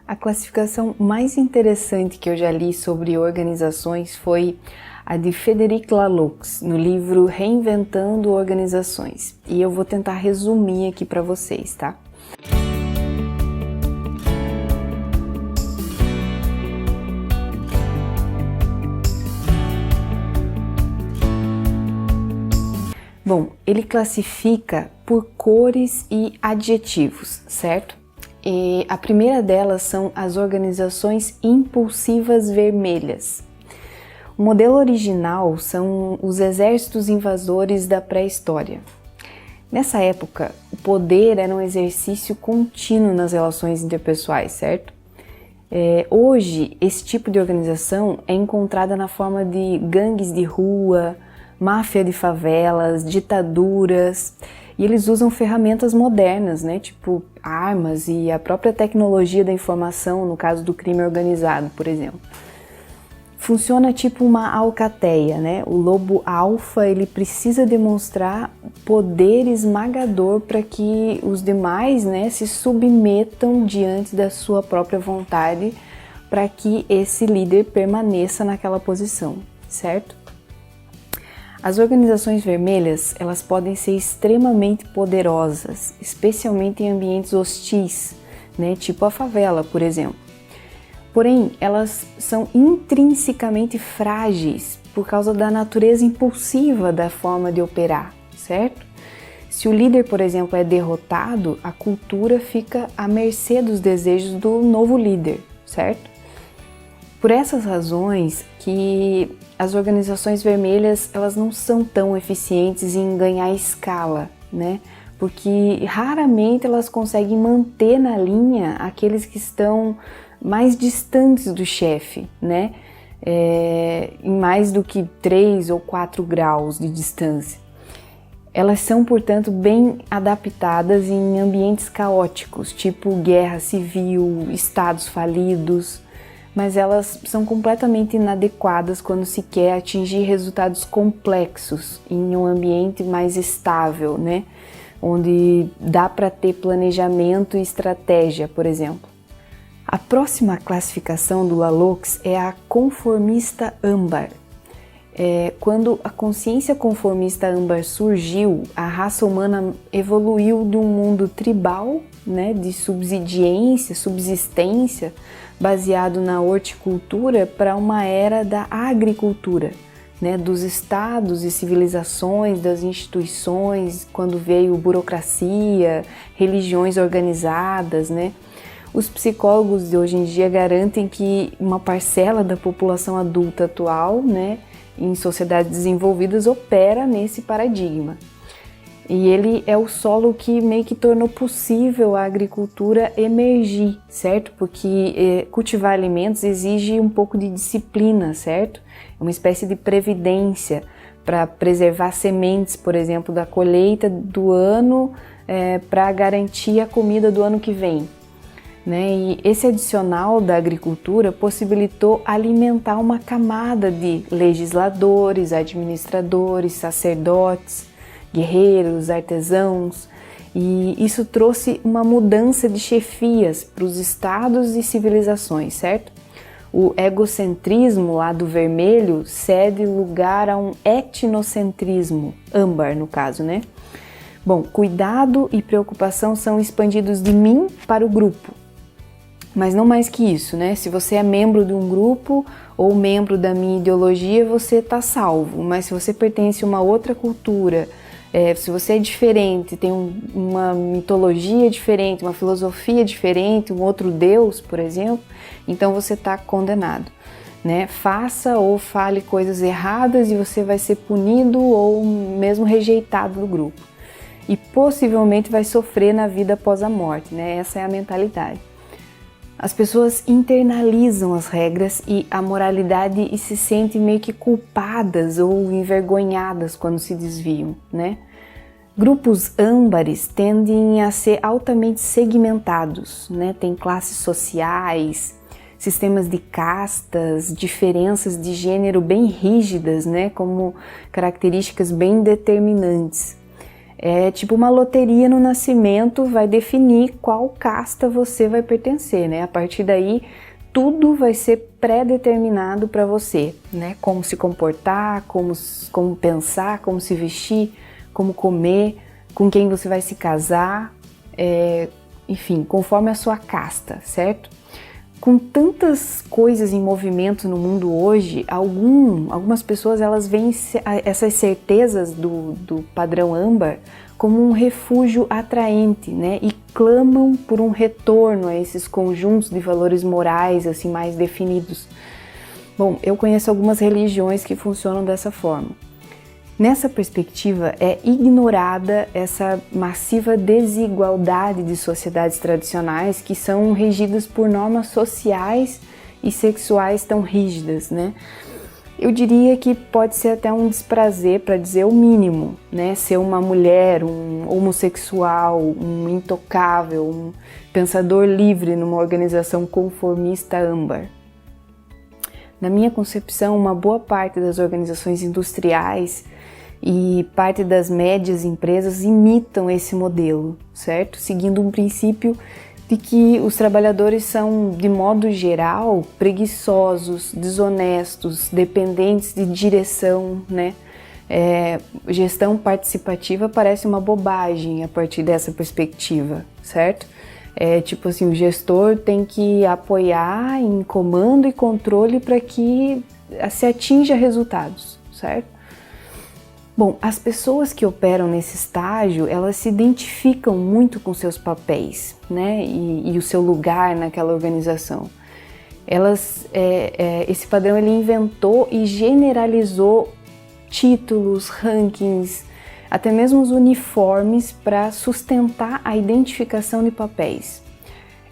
A classificação mais interessante que eu já li sobre organizações foi a de Frederic Laloux, no livro Reinventando Organizações. E eu vou tentar resumir aqui para vocês, tá? Bom, ele classifica por cores e adjetivos, certo? E a primeira delas são as organizações impulsivas vermelhas. O modelo original são os exércitos invasores da pré-história. Nessa época, o poder era um exercício contínuo nas relações interpessoais, certo? Hoje, esse tipo de organização é encontrada na forma de gangues de rua, máfia de favelas, ditaduras, e eles usam ferramentas modernas, né, tipo armas e a própria tecnologia da informação, no caso do crime organizado, por exemplo. Funciona tipo uma alcateia, né? O lobo alfa, ele precisa demonstrar poder esmagador para que os demais, né, se submetam diante da sua própria vontade, para que esse líder permaneça naquela posição, certo? As organizações vermelhas, elas podem ser extremamente poderosas, especialmente em ambientes hostis, né, tipo a favela, por exemplo. Porém, elas são intrinsecamente frágeis por causa da natureza impulsiva da forma de operar, certo? Se o líder, por exemplo, é derrotado, a cultura fica à mercê dos desejos do novo líder, certo? Por essas razões que as organizações vermelhas, elas não são tão eficientes em ganhar escala, né? Porque raramente elas conseguem manter na linha aqueles que estão mais distantes do chefe, né? Em mais do que 3 ou 4 graus de distância. Elas são, portanto, bem adaptadas em ambientes caóticos, tipo guerra civil, estados falidos, mas elas são completamente inadequadas quando se quer atingir resultados complexos em um ambiente mais estável, né? Onde dá para ter planejamento e estratégia, por exemplo. A próxima classificação do Laloux é a conformista âmbar. Quando a consciência conformista âmbar surgiu, a raça humana evoluiu de um mundo tribal, né, de subsistência, baseado na horticultura, para uma era da agricultura, né, dos estados e civilizações, das instituições, quando veio burocracia, religiões organizadas, né. Os psicólogos de hoje em dia garantem que uma parcela da população adulta atual, né, em sociedades desenvolvidas, opera nesse paradigma. E ele é o solo que meio que tornou possível a agricultura emergir, certo? Porque cultivar alimentos exige um pouco de disciplina, certo? É uma espécie de previdência para preservar sementes, por exemplo, da colheita do ano, para garantir a comida do ano que vem, né? E esse adicional da agricultura possibilitou alimentar uma camada de legisladores, administradores, sacerdotes, guerreiros, artesãos, e isso trouxe uma mudança de chefias para os estados e civilizações, certo? O egocentrismo lá do vermelho cede lugar a um etnocentrismo, âmbar no caso, né? Bom, cuidado e preocupação são expandidos de mim para o grupo, mas não mais que isso, né? Se você é membro de um grupo ou membro da minha ideologia, você está salvo, mas se você pertence a uma outra cultura, se você é diferente, tem uma mitologia diferente, uma filosofia diferente, um outro Deus, por exemplo, então você está condenado, né? Faça ou fale coisas erradas e você vai ser punido ou mesmo rejeitado do grupo. E possivelmente vai sofrer na vida após a morte, né? Essa é a mentalidade. As pessoas internalizam as regras e a moralidade e se sentem meio que culpadas ou envergonhadas quando se desviam, né? Grupos âmbares tendem a ser altamente segmentados, né? Tem classes sociais, sistemas de castas, diferenças de gênero bem rígidas, né? Como características bem determinantes. É tipo uma loteria no nascimento, vai definir qual casta você vai pertencer, né? A partir daí, tudo vai ser pré-determinado para você, né? Como se comportar, como pensar, como se vestir, como comer, com quem você vai se casar, enfim, conforme a sua casta, certo? Com tantas coisas em movimento no mundo hoje, algumas pessoas elas veem essas certezas do padrão âmbar como um refúgio atraente, né? E clamam por um retorno a esses conjuntos de valores morais assim mais definidos. Bom, eu conheço algumas religiões que funcionam dessa forma. Nessa perspectiva, é ignorada essa massiva desigualdade de sociedades tradicionais que são regidas por normas sociais e sexuais tão rígidas, né? Eu diria que pode ser até um desprazer, para dizer o mínimo, né? Ser uma mulher, um homossexual, um intocável, um pensador livre numa organização conformista âmbar. Na minha concepção, uma boa parte das organizações industriais e parte das médias empresas imitam esse modelo, certo? Seguindo um princípio de que os trabalhadores são, de modo geral, preguiçosos, desonestos, dependentes de direção, né? Gestão participativa parece uma bobagem a partir dessa perspectiva, certo? Tipo assim, o gestor tem que apoiar em comando e controle para que se atinja resultados, certo? Bom, as pessoas que operam nesse estágio, elas se identificam muito com seus papéis, né, e o seu lugar naquela organização. Esse padrão ele inventou e generalizou títulos, rankings, até mesmo os uniformes para sustentar a identificação de papéis.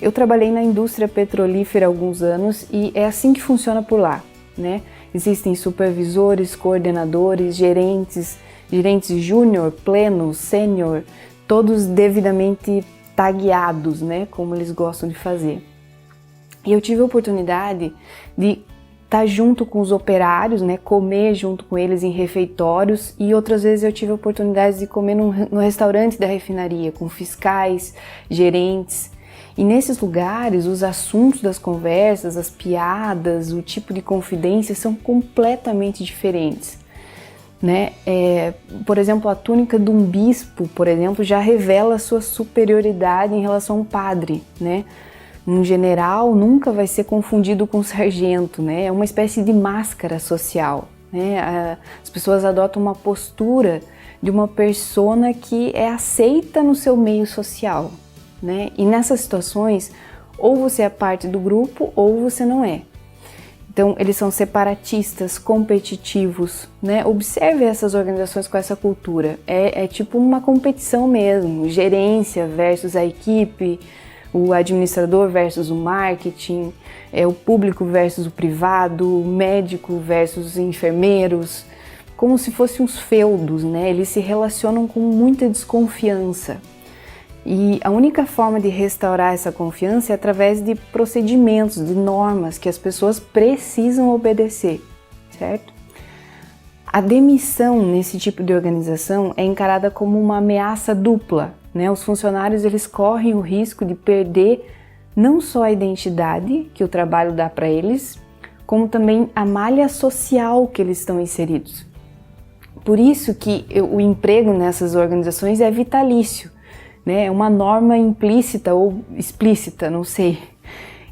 Eu trabalhei na indústria petrolífera há alguns anos e é assim que funciona por lá, né? Existem supervisores, coordenadores, gerentes júnior, pleno, sênior, todos devidamente tagueados, né, como eles gostam de fazer. E eu tive a oportunidade de estar junto com os operários, né, comer junto com eles em refeitórios, e outras vezes eu tive a oportunidade de comer no restaurante da refinaria, com fiscais, gerentes. E nesses lugares, os assuntos das conversas, as piadas, o tipo de confidência são completamente diferentes, né? Por exemplo, a túnica de um bispo, por exemplo, já revela a sua superioridade em relação a um padre, né? Um general nunca vai ser confundido com um sargento, né? É uma espécie de máscara social, né? As pessoas adotam uma postura de uma persona que é aceita no seu meio social, né? E nessas situações, ou você é parte do grupo ou você não é. Então, eles são separatistas, competitivos, né? Observe essas organizações com essa cultura. É tipo uma competição mesmo, gerência versus a equipe, o administrador versus o marketing, o público versus o privado, o médico versus os enfermeiros, como se fossem uns feudos, né? Eles se relacionam com muita desconfiança. E a única forma de restaurar essa confiança é através de procedimentos, de normas que as pessoas precisam obedecer, certo? A demissão nesse tipo de organização é encarada como uma ameaça dupla, né? Os funcionários eles correm o risco de perder não só a identidade que o trabalho dá para eles, como também a malha social que eles estão inseridos. Por isso que o emprego nessas organizações é vitalício, né? É uma norma implícita ou explícita, não sei.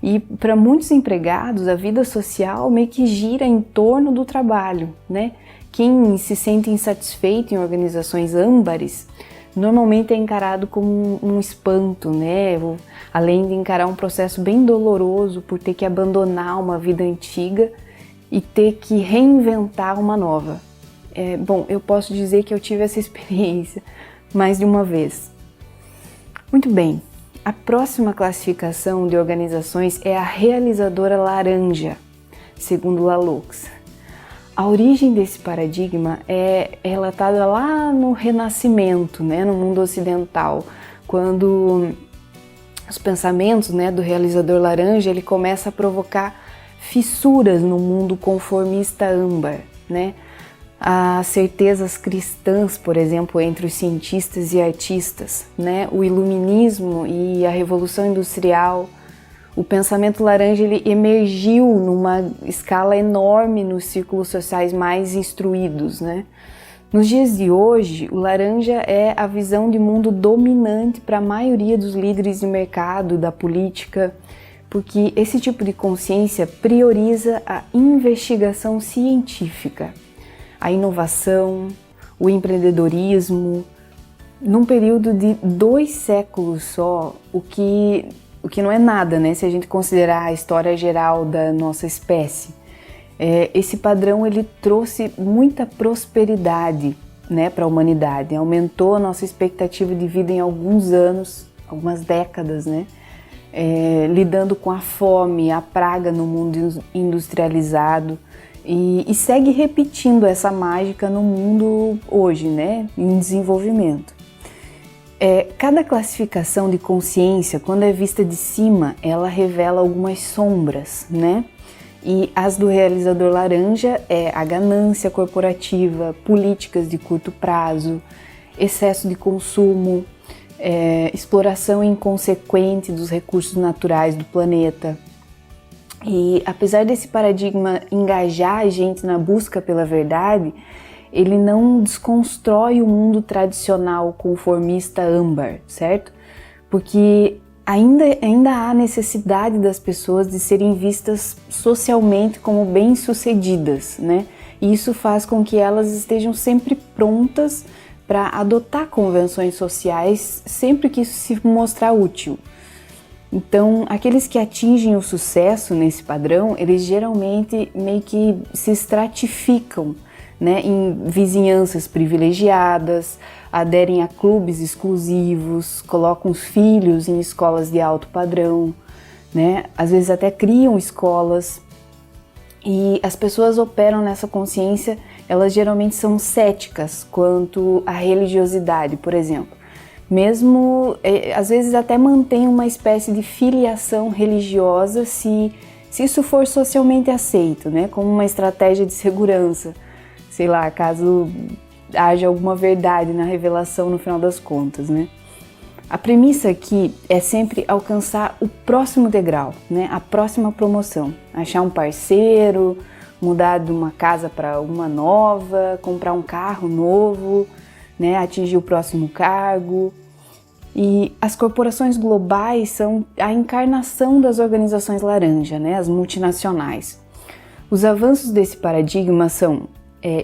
E para muitos empregados, a vida social meio que gira em torno do trabalho, né? Quem se sente insatisfeito em organizações âmbares, normalmente é encarado como um espanto, né? Além de encarar um processo bem doloroso por ter que abandonar uma vida antiga e ter que reinventar uma nova. Bom, eu posso dizer que eu tive essa experiência mais de uma vez. Muito bem, a próxima classificação de organizações é a realizadora laranja, segundo Laloux. A origem desse paradigma é relatada lá no Renascimento, né, no mundo ocidental, quando os pensamentos, né, do realizador laranja ele começa a provocar fissuras no mundo conformista âmbar, né? as certezas cristãs, por exemplo, entre os cientistas e artistas, né? O iluminismo e a Revolução Industrial. O pensamento laranja ele emergiu numa escala enorme nos círculos sociais mais instruídos, né? Nos dias de hoje, o laranja é a visão de mundo dominante para a maioria dos líderes de mercado, da política, porque esse tipo de consciência prioriza a investigação científica, a inovação, o empreendedorismo. Num período de 2 séculos só, o que não é nada, né, se a gente considerar a história geral da nossa espécie. Esse padrão ele trouxe muita prosperidade, né, para a humanidade, aumentou a nossa expectativa de vida em alguns anos, algumas décadas, né, lidando com a fome, a praga no mundo industrializado e segue repetindo essa mágica no mundo hoje, né, em desenvolvimento. Cada classificação de consciência, quando é vista de cima, ela revela algumas sombras, né? E as do realizador laranja é a ganância corporativa, políticas de curto prazo, excesso de consumo, exploração inconsequente dos recursos naturais do planeta. E apesar desse paradigma engajar a gente na busca pela verdade, ele não desconstrói o mundo tradicional conformista âmbar, certo? Porque ainda há necessidade das pessoas de serem vistas socialmente como bem-sucedidas, né? E isso faz com que elas estejam sempre prontas para adotar convenções sociais sempre que isso se mostrar útil. Então, aqueles que atingem o sucesso nesse padrão, eles geralmente meio que se estratificam, né, em vizinhanças privilegiadas, aderem a clubes exclusivos, colocam os filhos em escolas de alto padrão, né, às vezes até criam escolas. E as pessoas operam nessa consciência, elas geralmente são céticas quanto à religiosidade, por exemplo. Mesmo, às vezes até mantém uma espécie de filiação religiosa se isso for socialmente aceito, né, como uma estratégia de segurança. Sei lá, caso haja alguma verdade na revelação no final das contas, né? A premissa aqui é sempre alcançar o próximo degrau, né? A próxima promoção. Achar um parceiro, mudar de uma casa para uma nova, comprar um carro novo, né? Atingir o próximo cargo. E as corporações globais são a encarnação das organizações laranja, né? As multinacionais. Os avanços desse paradigma são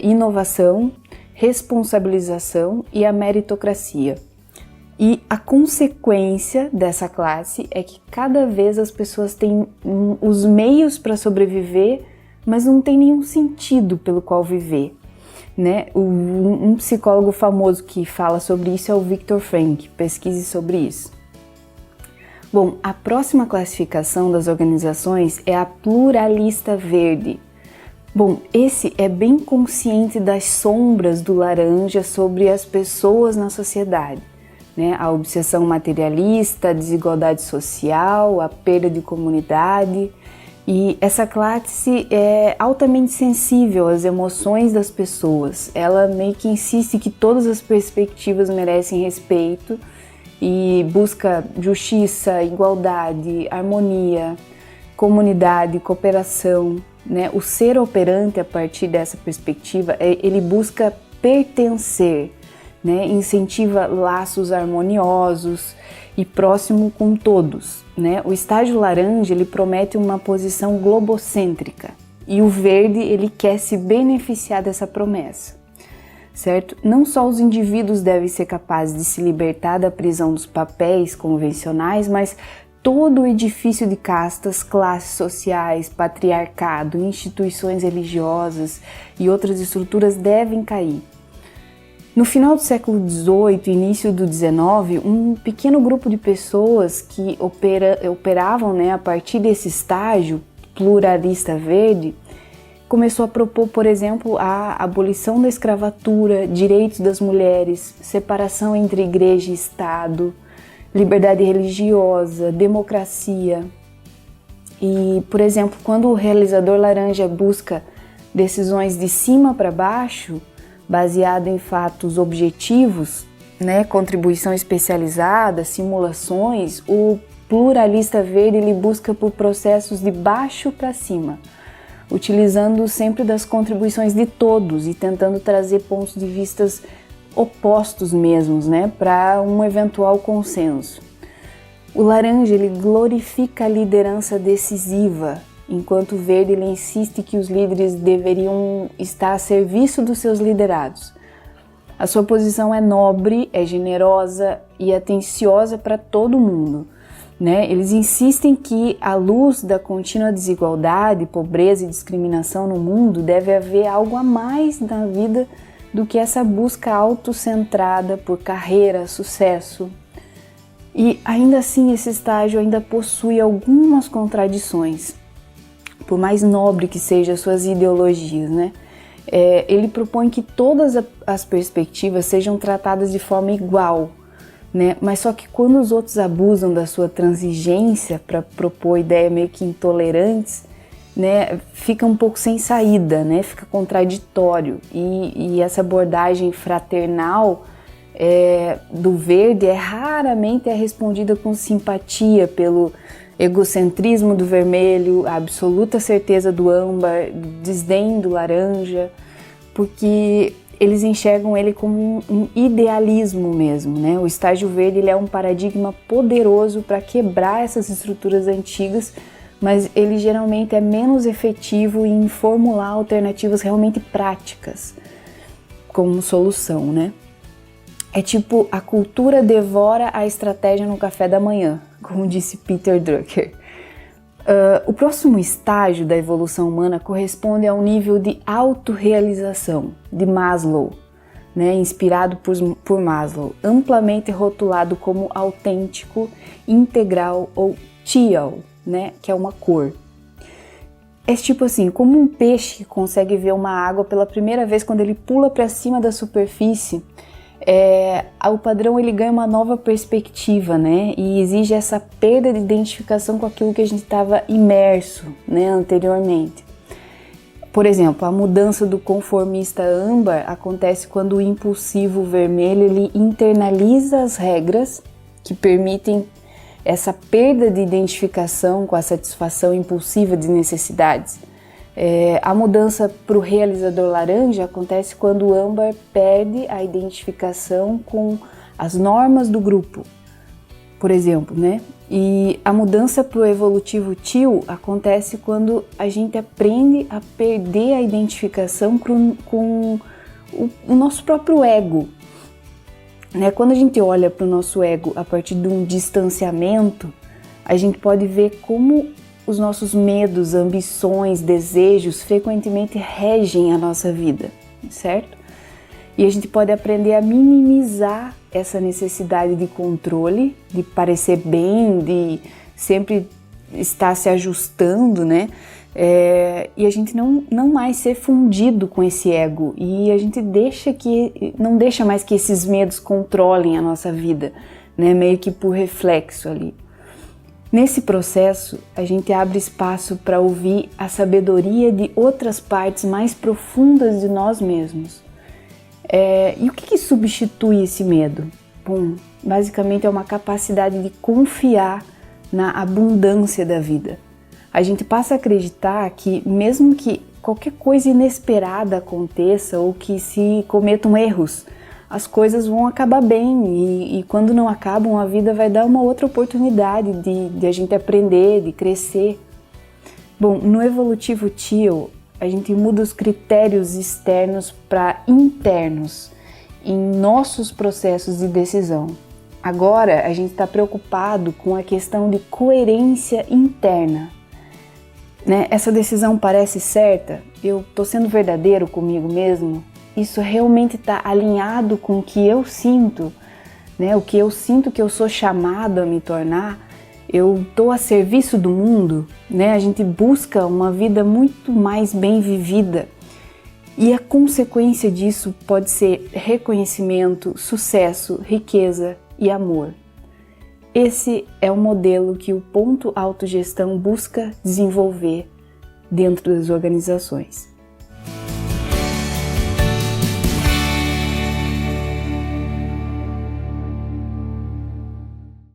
inovação, responsabilização e a meritocracia. E a consequência dessa classe é que cada vez as pessoas têm os meios para sobreviver, mas não tem nenhum sentido pelo qual viver, né? Um psicólogo famoso que fala sobre isso é o Viktor Frankl, pesquise sobre isso. Bom, a próxima classificação das organizações é a pluralista verde. Bom, esse é bem consciente das sombras do laranja sobre as pessoas na sociedade, né? A obsessão materialista, a desigualdade social, a perda de comunidade. E essa classe é altamente sensível às emoções das pessoas. Ela meio que insiste que todas as perspectivas merecem respeito e busca justiça, igualdade, harmonia, comunidade, cooperação. Né? O ser operante a partir dessa perspectiva, ele busca pertencer, né? Incentiva laços harmoniosos e próximo com todos, né? O estágio laranja ele promete uma posição globocêntrica e o verde ele quer se beneficiar dessa promessa, certo? Não só os indivíduos devem ser capazes de se libertar da prisão dos papéis convencionais, mas todo o edifício de castas, classes sociais, patriarcado, instituições religiosas e outras estruturas devem cair. No final do século XVIII e início do XIX, um pequeno grupo de pessoas que operavam, né, a partir desse estágio pluralista verde começou a propor, por exemplo, a abolição da escravatura, direitos das mulheres, separação entre igreja e Estado, liberdade religiosa, democracia. E, por exemplo, quando o realizador laranja busca decisões de cima para baixo, baseado em fatos objetivos, né, contribuição especializada, simulações, o pluralista verde ele busca por processos de baixo para cima, utilizando sempre das contribuições de todos e tentando trazer pontos de vistas opostos mesmos, né, para um eventual consenso. O laranja ele glorifica a liderança decisiva, enquanto o verde ele insiste que os líderes deveriam estar a serviço dos seus liderados. A sua posição é nobre, é generosa e atenciosa para todo mundo, né? Eles insistem que, à luz da contínua desigualdade, pobreza e discriminação no mundo, deve haver algo a mais na vida do que essa busca autocentrada por carreira, sucesso. E ainda assim esse estágio ainda possui algumas contradições, por mais nobre que sejam as suas ideologias, né? Ele propõe que todas as perspectivas sejam tratadas de forma igual, né? Mas só que quando os outros abusam da sua transigência para propor ideias meio que intolerantes, né, fica um pouco sem saída, né? Fica contraditório. E essa abordagem fraternal do verde raramente é respondida com simpatia pelo egocentrismo do vermelho, a absoluta certeza do âmbar, desdém do laranja, porque eles enxergam ele como um idealismo mesmo, né? O estágio verde ele é um paradigma poderoso para quebrar essas estruturas antigas, mas ele geralmente é menos efetivo em formular alternativas realmente práticas como solução, né? É tipo, a cultura devora a estratégia no café da manhã, como disse Peter Drucker. O próximo estágio da evolução humana corresponde ao nível de autorrealização de Maslow, né, inspirado por Maslow, amplamente rotulado como autêntico, integral ou teal, né, que é uma cor. É tipo assim, como um peixe que consegue ver uma água pela primeira vez quando ele pula para cima da superfície, o padrão ele ganha uma nova perspectiva, né? E exige essa perda de identificação com aquilo que a gente estava imerso, né, anteriormente. Por exemplo, a mudança do conformista âmbar acontece quando o impulsivo vermelho ele internaliza as regras que permitem essa perda de identificação com a satisfação impulsiva de necessidades. A mudança para o realizador laranja acontece quando o âmbar perde a identificação com as normas do grupo, por exemplo, né? E a mudança para o evolutivo teal acontece quando a gente aprende a perder a identificação com o nosso próprio ego, né? Quando a gente olha para o nosso ego a partir de um distanciamento, a gente pode ver como os nossos medos, ambições, desejos frequentemente regem a nossa vida, certo? E a gente pode aprender a minimizar essa necessidade de controle, de parecer bem, de sempre estar se ajustando, né? E a gente não mais ser fundido com esse ego e a gente não deixa mais que esses medos controlem a nossa vida, né? Meio que por reflexo ali. Nesse processo, a gente abre espaço para ouvir a sabedoria de outras partes mais profundas de nós mesmos. E o que substitui esse medo? Bom, basicamente é uma capacidade de confiar na abundância da vida. A gente passa a acreditar que mesmo que qualquer coisa inesperada aconteça ou que se cometam erros, as coisas vão acabar bem e quando não acabam, a vida vai dar uma outra oportunidade de a gente aprender, de crescer. Bom, no evolutivo teal, a gente muda os critérios externos para internos em nossos processos de decisão. Agora, a gente está preocupado com a questão de coerência interna, né? Essa decisão parece certa? Eu estou sendo verdadeiro comigo mesmo? Isso realmente está alinhado com o que eu sinto, né? O que eu sinto que eu sou chamado a me tornar? Eu estou a serviço do mundo, né? A gente busca uma vida muito mais bem vivida e a consequência disso pode ser reconhecimento, sucesso, riqueza e amor. Esse é o modelo que o Ponto Autogestão busca desenvolver dentro das organizações.